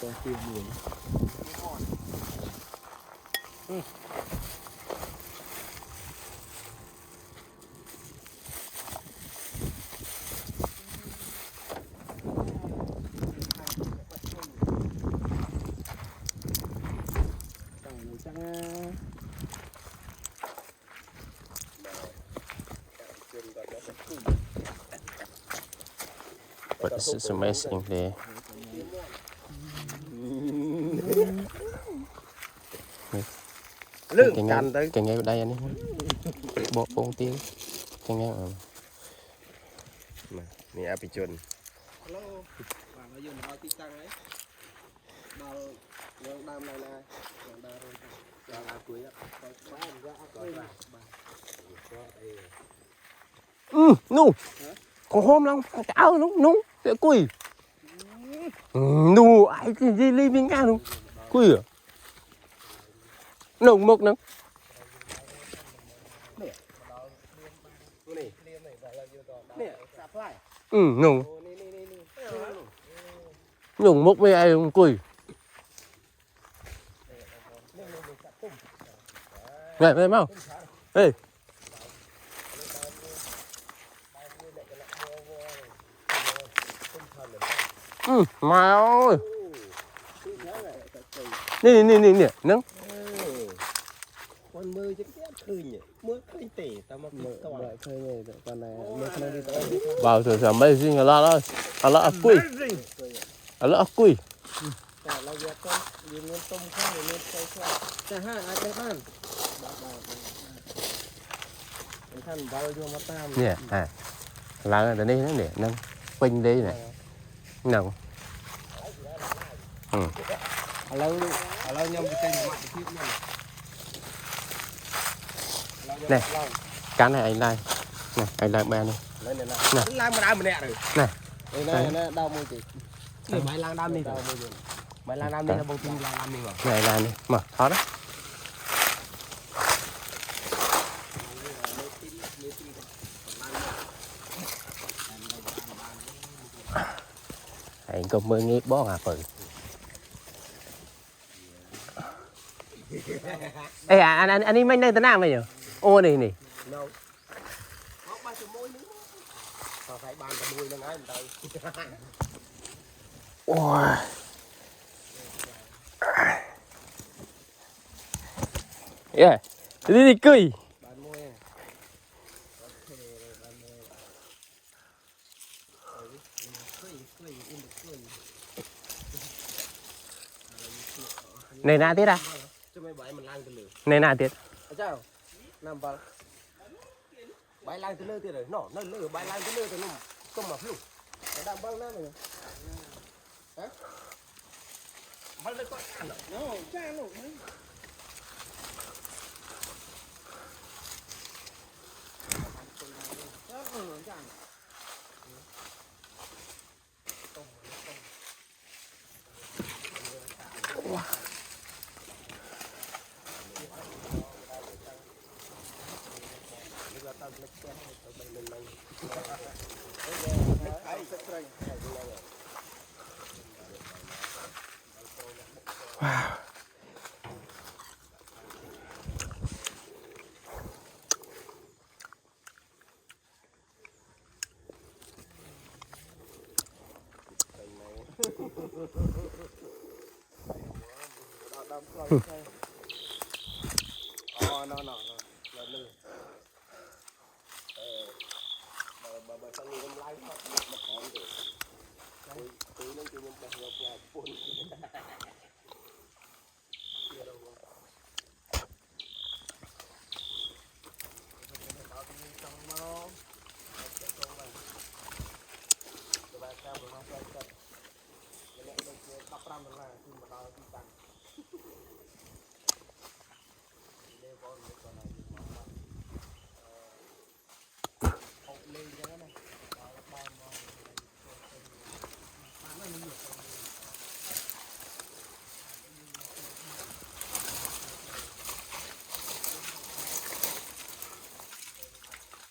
Cho tiền nhiều. But this is amazing there. Lương cằn tới. Cái nghe ở đây anh ấy. Bộ bông tiếng. Cái nghe ở. Nè apichun. Hello. Và bây giờ mình đi tăng ấy. Đào đường đam này này. Đường đào rồi. Đào là cuối á. Nu. Còn hôm lắm, áo núng, để quỳ. Nu, ai thì đi lên bên ngang luôn. Quỳ à? Nồng mốc nè. Nồng. Nồng mốc với ai không quỳ. Này, mau. Ê. Mà ơi. Nè, nâng. Con mưa chứ cái khơi nhỉ. Mưa khơi tỉ tao mà to lại khơi này con này mưa khơi đi tới. Vào thử amazing a lot a lot of quỳ. A lot of quỳ. Cả là giờ con nhìn lên tôm không để lên cây xoa. Cả hai ai đây ban. Thân bao nhiêu mà tam. Nè, là đây nè, nâng. Quanh đây nè. Nâng. Lâu nhom cái cây mặt tiếp Nè, cá này anh lai. Nè, anh lai ba này. Nè. Lang mà đau mình nè rồi. Nè. Nè, đau môi chị. Mày lang đau đi. Mày lang đau đi là bông tim lang đau đi mà. Này là này, mở khó đó. Anh có mơ nghe bó à phở. Ê anh đi manh đây tới nào mày nhỉ? Ô này này. Phải bàn cái đuôi nó ngay mình tới. Wow. Yeah. Đi cười. Bàn môi. Này na tiết à? Cho mấy bảy mình lang từ lửa. Này na tiết. Sao? Làm vào. Bảy lang từ lửa tiết rồi. Nó lửa bảy lang từ lửa thì nó không mà luôn. Nó đang băng nè mày. Hả? Băng lên con ăn. Nó cha nó. Wow.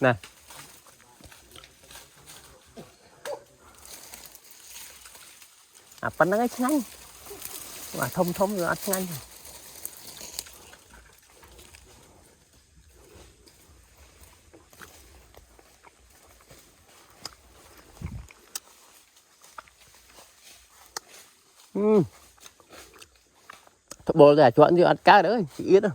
Này. Apa nang ay mà thông thông rồi ăn nhanh bộ gà chọn cho ăn cá đấy chị Yến đâu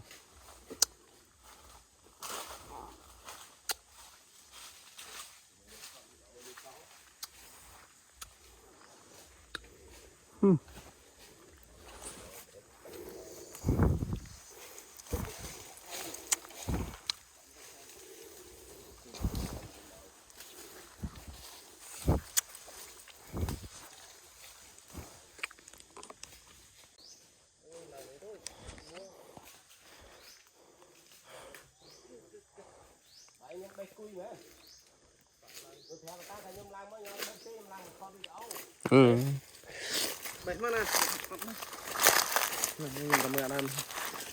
Bạch mana?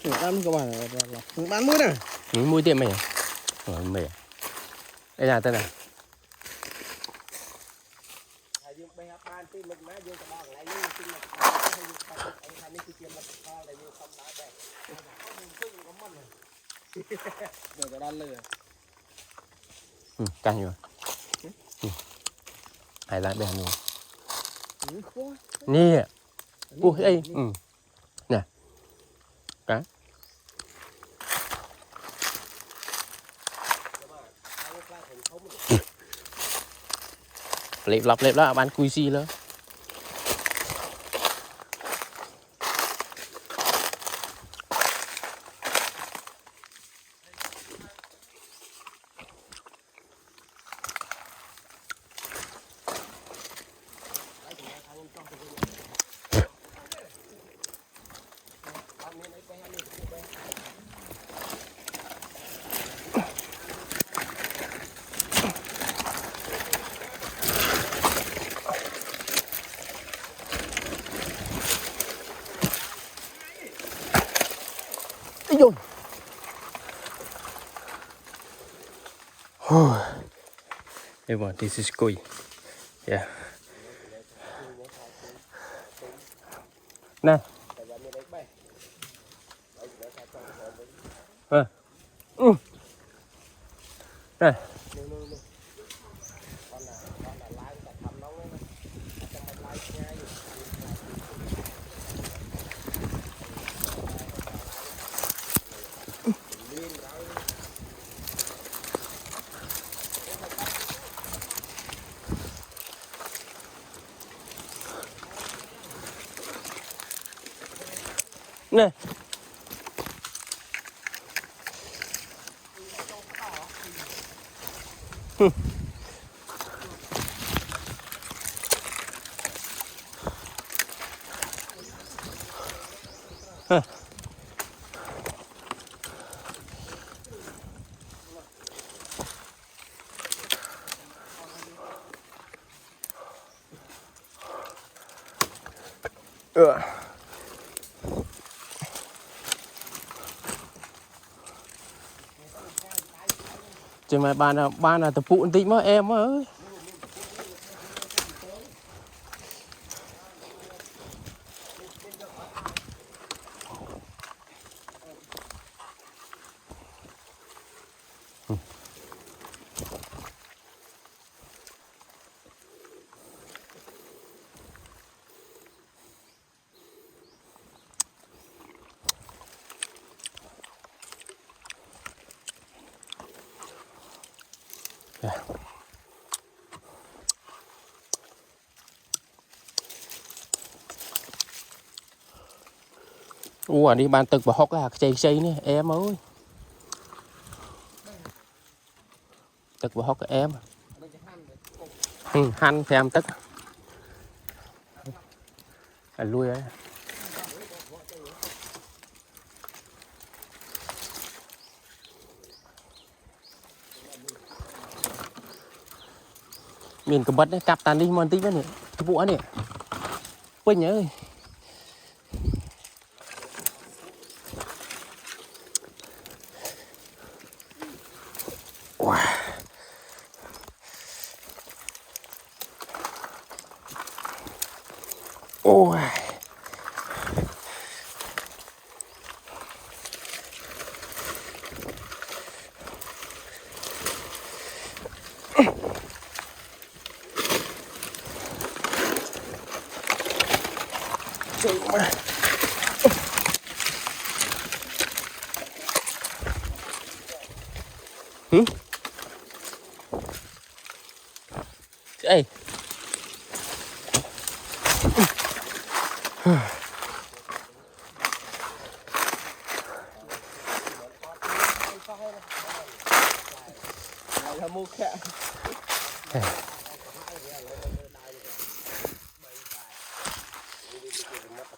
Làm các bạn là bán muối nè. Muối tiệm mày mày đây là tên này căng rồi hay lại bèn rồi nè ui đây nè cá lẹp đó bán cùi xì nữa Ôi dồi. Everyone, this is Kui. Yeah. Nè. Nè. Nè. Chứ mà ba là tập phụ tí mà em ơi. Ủa đi bàn tực và hóc cái hạt xây nè em ơi. Tực và hóc cái em. Hăn thêm tức. Lui ấy. Mình có bật đấy, cặp tàn đi mòn tí nữa nè. Cái bụa nè. Quên nhớ ơi. Wow. Ôi. Ê. là mua kẹ